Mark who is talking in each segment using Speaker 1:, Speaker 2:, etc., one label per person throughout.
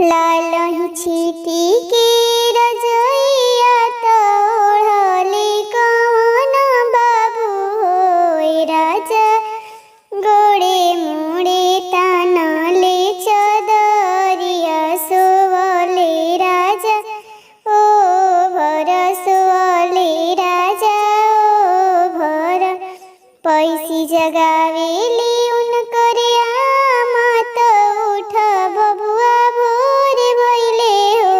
Speaker 1: लालही छिटी के रजइया त ओढ़ले कौन बाबू होय राजा गोड़े मुड़े तानले चदरिया सोवले राजा ओ भर सोवले राजा ओ भर पैसी जगावेली उनकर आमा त उठ बबुआ भोर भइले हो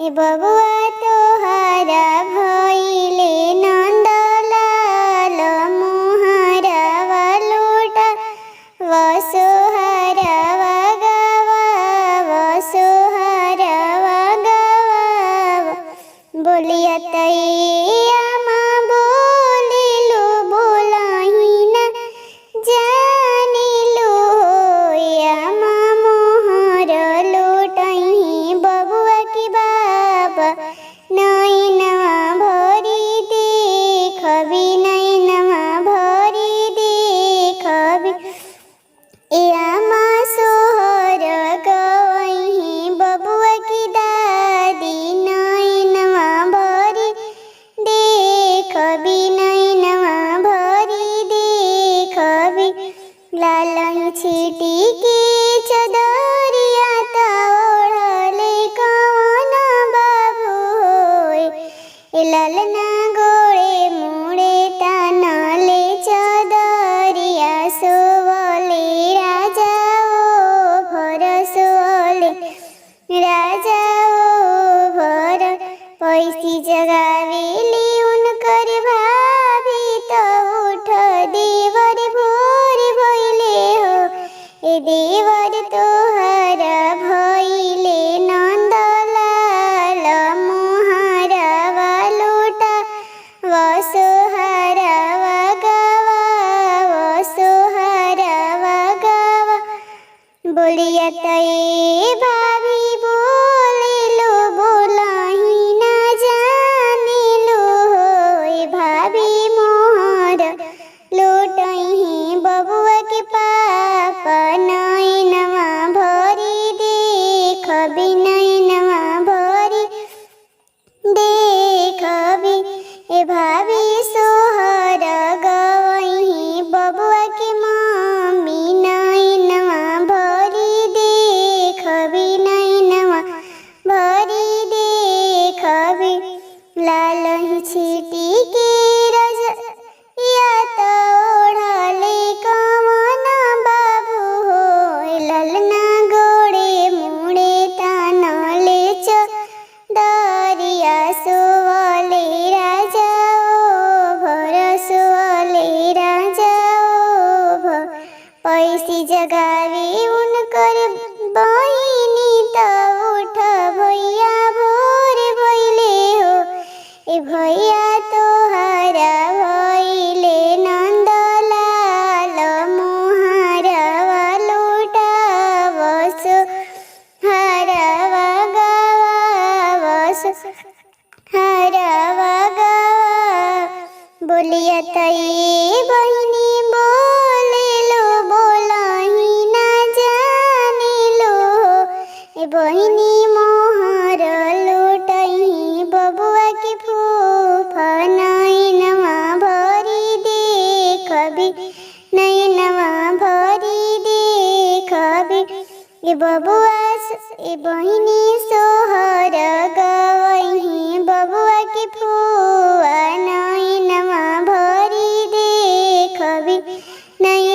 Speaker 1: ए बबुआ तोहारा भइले नंदलाल मोहरावा लोटा वसोहरावा गवा वसोहरावा गवा बोलिया तैया बोलिलु बोलाही न जानिलु यामा मोहर लोटही बबुआ की बाबा नैनवा भरी देखबी नैनवा भरी देखबी यामा सोहर गवही बबुआ की दादी नैनवा भरी देखबी नैनवा भरी देखबी लालही छिटी के चदरिया त ओढ़ले कौन बाबू होय ए ललना गोड़े मुड़े तानले चदरिया सोवले राजा ओ भर सोवले राजा ओ भर पैसी जगावेली उनकर भाभी त उठ देवर भोर भइले हो ए देवर तोहरा भइले नंदलाल मोहरावा लोटा वसोहरावा गवा वसोहरावा गवा बोलिया तई भाभी बोलिलु बोलाही न जानिलु होय भाभी मोहर लोटही बबुआ के पापा नैनवा भरी देखबी नैनवा भरी देखबी ए भाभी सोहर गवही बबुआ के मम्मी नैनवा भरी देखबी नैनवा भरी देखबी लालही छिटी के रजइया त ओढ़ले कौन बाबू होय ललना गोड़े मुड़े तानले चदरिया सोवले राजा ओ भर सोवले राजा ओ भर पैसी जगावे उनकर बहिनी त उठ भैया भोर भइले हो ए भैया तोहारा भइले नंदलाल मोहरावा लोटा वसोहरावा गवा वसोहरावा गवा बोलिया तई बहिनी बोलिलु बोलाही न जानिलु ए बहिनी मोहर लोटही बबुआ की फूफा नैनवा भरी देखबी नैनवा भरी देखबी ए बबुआ ए बहिनी सोहर गवही बबुआ की फूआ नैनवा भरी देखबी नै